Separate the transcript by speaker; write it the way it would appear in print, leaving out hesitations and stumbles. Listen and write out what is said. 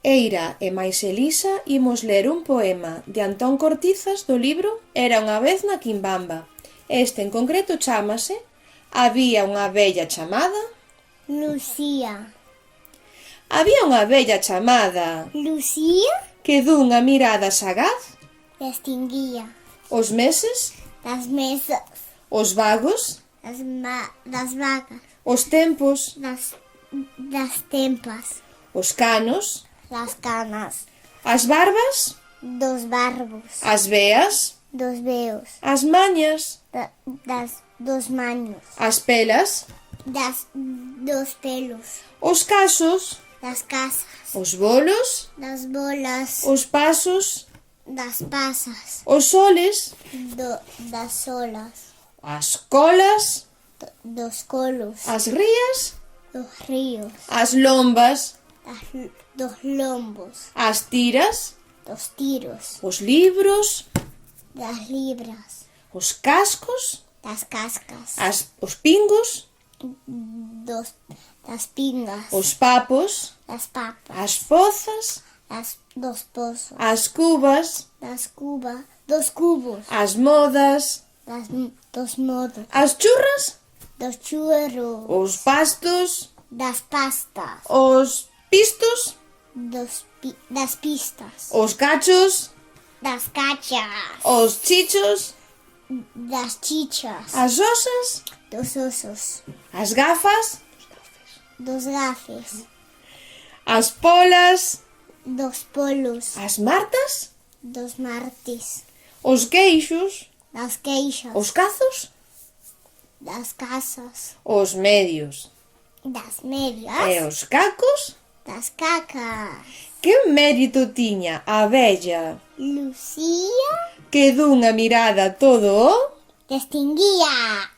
Speaker 1: Eira e máis Elisa imos ler un poema de Antón Cortizas do libro Era unha vez na Quimbamba. Este en concreto chámase Había unha vella chamada
Speaker 2: Lucía.
Speaker 1: Había unha vella chamada
Speaker 2: Lucía
Speaker 1: que dunha mirada sagaz
Speaker 2: distinguía
Speaker 1: os meses,
Speaker 2: das mesas,
Speaker 1: os vagos,
Speaker 2: das vacas,
Speaker 1: os tempos,
Speaker 2: das tempas,
Speaker 1: os canos,
Speaker 2: das canas,
Speaker 1: as barbas,
Speaker 2: dos barbos,
Speaker 1: as veas,
Speaker 2: dos veos,
Speaker 1: as mañas,
Speaker 2: dos maños,
Speaker 1: as pelas,
Speaker 2: dos pelos,
Speaker 1: os casos,
Speaker 2: das casas,
Speaker 1: os bolos,
Speaker 2: das bolas,
Speaker 1: os pasos,
Speaker 2: das pasas,
Speaker 1: os soles,
Speaker 2: das olas,
Speaker 1: as colas,
Speaker 2: dos colos,
Speaker 1: as rías,
Speaker 2: dos ríos,
Speaker 1: as lombas,
Speaker 2: dos lombos,
Speaker 1: as tiras,
Speaker 2: dos tiros,
Speaker 1: os libros,
Speaker 2: das libras,
Speaker 1: os cascos,
Speaker 2: das cascas,
Speaker 1: os pingos,
Speaker 2: das pingas,
Speaker 1: os papos,
Speaker 2: das papas,
Speaker 1: as pozas,
Speaker 2: dos pozos,
Speaker 1: as cubas,
Speaker 2: dos cubos,
Speaker 1: as modas,
Speaker 2: dos modos,
Speaker 1: as churras,
Speaker 2: dos churros,
Speaker 1: os pastos,
Speaker 2: das pastas,
Speaker 1: os pistos,
Speaker 2: das pistas,
Speaker 1: os cachos,
Speaker 2: das cachas,
Speaker 1: os chichos,
Speaker 2: das chichas,
Speaker 1: as osas,
Speaker 2: dos osos,
Speaker 1: as gafas,
Speaker 2: dos gafes,
Speaker 1: as polas,
Speaker 2: dos polos,
Speaker 1: as martas,
Speaker 2: dos martis,
Speaker 1: os queixos,
Speaker 2: das queixas,
Speaker 1: os cazos,
Speaker 2: das casas,
Speaker 1: os medios
Speaker 2: das medias,
Speaker 1: e os cacos.
Speaker 2: das cacas.
Speaker 1: Que mérito tiña a vella
Speaker 2: Lucía
Speaker 1: que dunha mirada todo o
Speaker 2: distinguía.